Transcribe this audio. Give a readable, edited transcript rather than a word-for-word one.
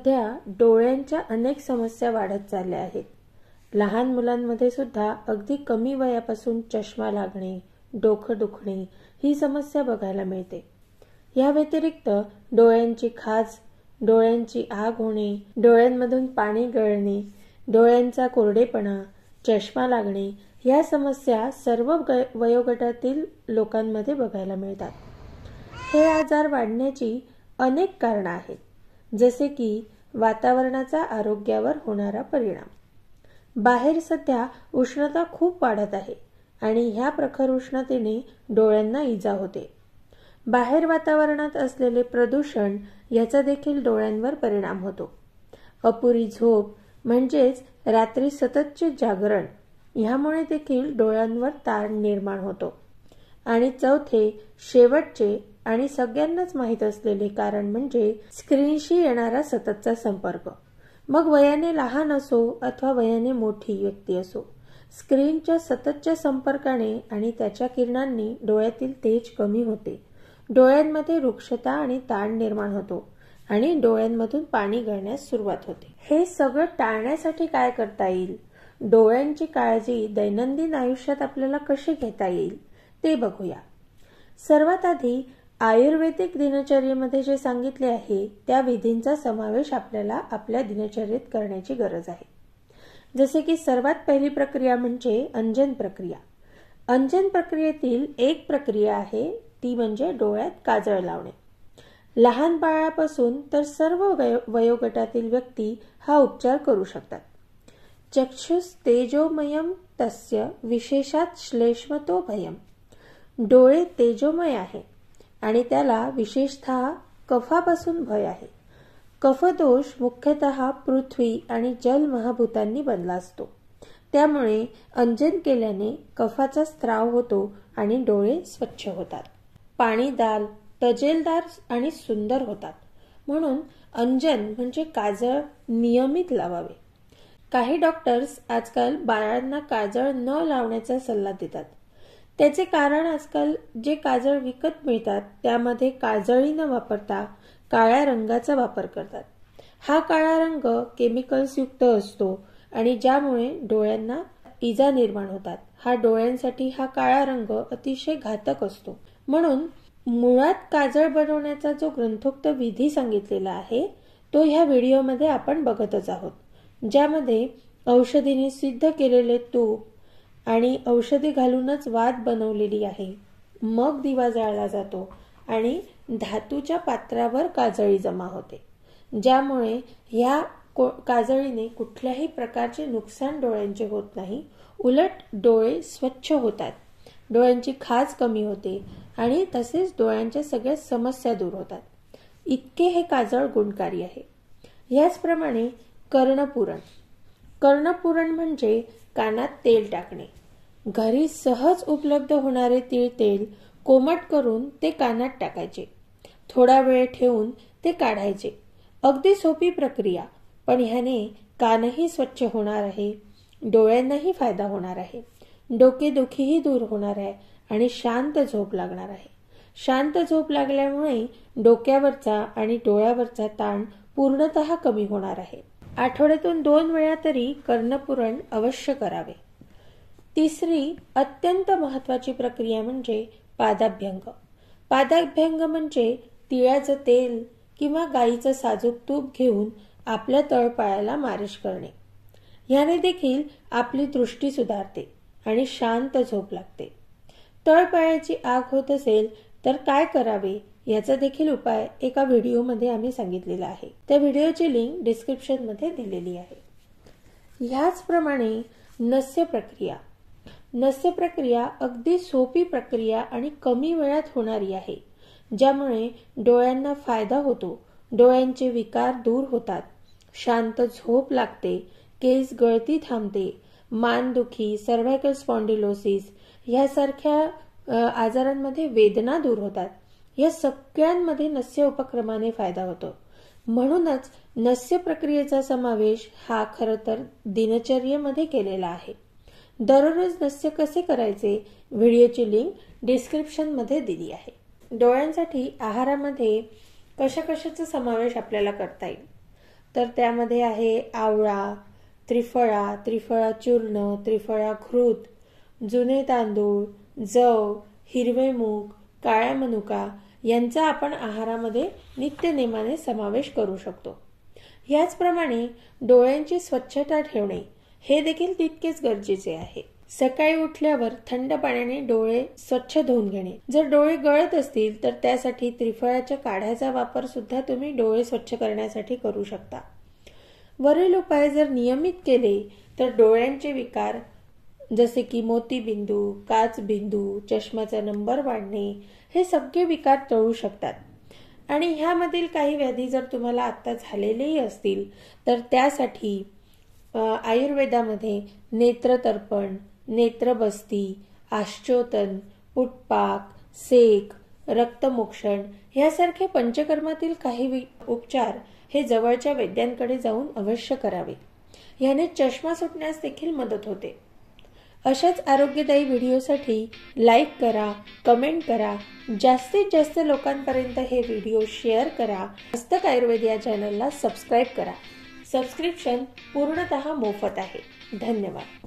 सध्या डोळ्यांच्या अनेक समस्या वाढत चालल्या आहेत. लहान मुलांमध्ये सुद्धा अगदी कमी वयापासून चष्मा लागणे, डोकं दुखणे ही समस्या बघायला मिळते. या व्यतिरिक्त डोळ्यांची खाज, डोळ्यांची आग होणे, डोळ्यांमधून पाणी गळणे, डोळ्यांचा कोरडेपणा, चष्मा लागणे या समस्या सर्व वयोगटातील लोकांमध्ये बघायला मिळतात. हे आजार वाढण्याची अनेक कारणं आहेत, जसे की वातावरणाचा आरोग्यावर होणारा परिणाम. बाहेर सध्या उष्णता खूप वाढत आहे आणि ह्या प्रखर उष्णतेने डोळ्यांना इजा होते. बाहेर वातावरणात असलेले प्रदूषण याचा देखील डोळ्यांवर परिणाम होतो. अपुरी झोप म्हणजेच रात्री सततचे जागरण ह्यामुळे देखील डोळ्यांवर ताण निर्माण होतो. आणि चौथे, शेवटचे आणि सगळ्यांनाच माहीत असलेले कारण म्हणजे स्क्रीनशी येणारा सततचा संपर्क. मग वयाने लहान असो अथवा वयाने मोठी व्यक्ती असो, स्क्रीनच्या सततच्या संपर्काने आणि त्याच्या किरणांनी डोळ्यातील तेज कमी होते. डोळ्यांमध्ये रुक्षता आणि ताण निर्माण होतो आणि डोळ्यांमधून पाणी गळण्यास सुरुवात होते. हे सगळं टाळण्यासाठी काय करता येईल? डोळ्यांची काळजी दैनंदिन आयुष्यात आपल्याला कशी घेता येईल ते बघूया. सर्वात आधी आयुर्वेदिक दिनचर्येमध्ये जे सांगितले आहे त्या विधींचा समावेश आपल्याला आपल्या दिनचर्येत करण्याची गरज आहे. जसे की सर्वात पहिली प्रक्रिया म्हणजे अंजन प्रक्रिया. अंजन प्रक्रियेतील एक प्रक्रिया आहे ती म्हणजे डोळ्यात काजळ लावणे. लहान बाळापासून तर सर्व वयोगटातील व्यक्ती हा उपचार करू शकतात. चक्षुष तेजोमयम तस्य विशेषात श्लेष्मतो भयम. डोळे तेजोमय आहे आणि त्याला विशेषतः कफापासून भय आहे. कफदोष मुख्यतः पृथ्वी आणि जल महाभूतांनी बनला असतो. त्यामुळे अंजन केल्याने कफाचा स्त्राव होतो आणि डोळे स्वच्छ होतात. पाणीदार, तजेलदार आणि सुंदर होतात. म्हणून अंजन म्हणजे काजळ नियमित लावावे. काही डॉक्टर्स आजकाल बाळांना काजळ न लावण्याचा सल्ला देतात. त्याचे कारण आजकाल जे काजळ विकत मिळतात त्यामध्ये काजळी न वापरता काळ्या रंगाचा वापर करतात. हा काळा रंग केमिकल्स युक्त असतो आणि ज्यामुळे डोळ्यांना इजा निर्माण होतात. डोळ्यांसाठी हा काळा रंग अतिशय घातक असतो. म्हणून मुळात काजळ बनवण्याचा जो ग्रंथोक्त विधी सांगितलेला आहे तो ह्या व्हिडिओमध्ये आपण बघतच आहोत, ज्यामध्ये औषधीने सिद्ध केलेले तूप आणि औषधी घालूनच वात बनवलेली आहे. मग दिवा जाळला जातो आणि धातूच्या पात्रावर काजळी जमा होते, ज्यामुळे ह्या काजळीने कुठल्याही प्रकारचे नुकसान डोळ्यांचे होत नाही. उलट डोळे स्वच्छ होतात, डोळ्यांची खाज कमी होते आणि तसेच डोळ्यांच्या सगळ्या समस्या दूर होतात. इतके हे काजळ गुणकारी आहे. याचप्रमाणे कर्णपुरण. कर्णपुरण म्हणजे कानात तेल टाकणे. घरी सहज उपलब्ध होणारे तीळ तेल कोमट करून ते कानात टाकायचे. थोडा वेळ ठेवून ते काढायचे. अगदी सोपी प्रक्रिया, पण ह्याने कानही स्वच्छ होणार आहे, डोळ्यांनाही फायदा होणार आहे, डोकेदुखीही दूर होणार आहे आणि शांत झोप लागणार आहे. शांत झोप लागल्यामुळे डोक्यावरचा आणि डोळ्यावरचा ताण पूर्णतः कमी होणार आहे. आठवड्यातून 2 वेळा तरी कर्णपुरण अवश्य करावे. तिसरी अत्यंत महत्वाची प्रक्रिया म्हणजे पादाभ्यंग. पादाभ्यंग म्हणजे तिळाचं तेल किंवा गाईचं साजूक तूप घेऊन आपल्या तळपायाला मालिश करणे. याने देखील आपली दृष्टी सुधारते आणि शांत झोप लागते. तळपायाची आग होत असेल तर काय करावे याचा देखील उपाय एका व्हिडिओमध्ये आम्ही सांगितलेला आहे. त्या व्हिडिओची लिंक डिस्क्रिप्शन मध्ये दिलेली आहे. ह्याचप्रमाणे नस्य प्रक्रिया. नस्य प्रक्रिया अगदी सोपी प्रक्रिया आणि कमी वेळात होणारी आहे, ज्यामुळे डोळ्यांना फायदा होतो. डोळ्यांचे विकार दूर होतात, शांत झोप लागते, केस गळती थांबते, मानदुखी, सर्व्हायकल स्पॉन्डिलोसिस यासारख्या आजारांमध्ये वेदना दूर होतात. या सगळ्यांमध्ये नस्य उपक्रमाने फायदा होतो. म्हणूनच नस्य प्रक्रियेचा समावेश हा खरं तर दिनचर्येमध्ये केलेला आहे. दररोज नस्य कसे करायचे व्हिडिओची लिंक डिस्क्रिप्शन मध्ये दिली आहे. डोळ्यांसाठी आहारामध्ये कशाचा समावेश आपल्याला करता येईल तर त्यामध्ये आहे आवळा, त्रिफळा चूर्ण, त्रिफळा घृत, जुने तांदूळ, जव, हिरवे मूग, काळ्या मनुका यांचा आपण आहारामध्ये नित्यनेमाने समावेश करू शकतो. याचप्रमाणे डोळ्यांची स्वच्छता ठेवणे हे देखील तितकेच गरजेचे आहे. सकाळी उठल्यावर थंड पाण्याने डोळे स्वच्छ धुवून घेणे. जर डोळे गळत असतील तर त्यासाठी त्रिफळाच्या काढ्याचा वापर सुद्धा तुम्ही डोळे स्वच्छ करण्यासाठी करू शकता. वरील उपाय जर नियमित केले तर डोळ्यांचे विकार जसे की मोतीबिंदू, काचबिंदू, चष्म्याचा नंबर वाढणे हे सगळे विकार टळू शकतात. आणि ह्यामधील काही व्याधी जर तुम्हाला आता झालेलेही असतील तर त्यासाठी आयुर्वेदामध्ये नेत्रतर्पण, नेत्रबस्ती, आश्चोतन, पुटपाक, सेक, रक्तमोक्षण यासारखे पंचकर्मातील काही उपचार हे जवळच्या वैद्यांकडे जाऊन अवश्य करावे. याने चष्मा सुटण्यास देखील मदत होते. अशाच आरोग्यदायी व्हिडिओसाठी लाईक करा, कमेंट करा, जास्तीत जास्त लोकांपर्यंत हे व्हिडिओ शेअर करा. मस्तक आयुर्वेद या चॅनलला सबस्क्राईब करा. सबस्क्रिप्शन पूर्णतः मोफत आहे. धन्यवाद.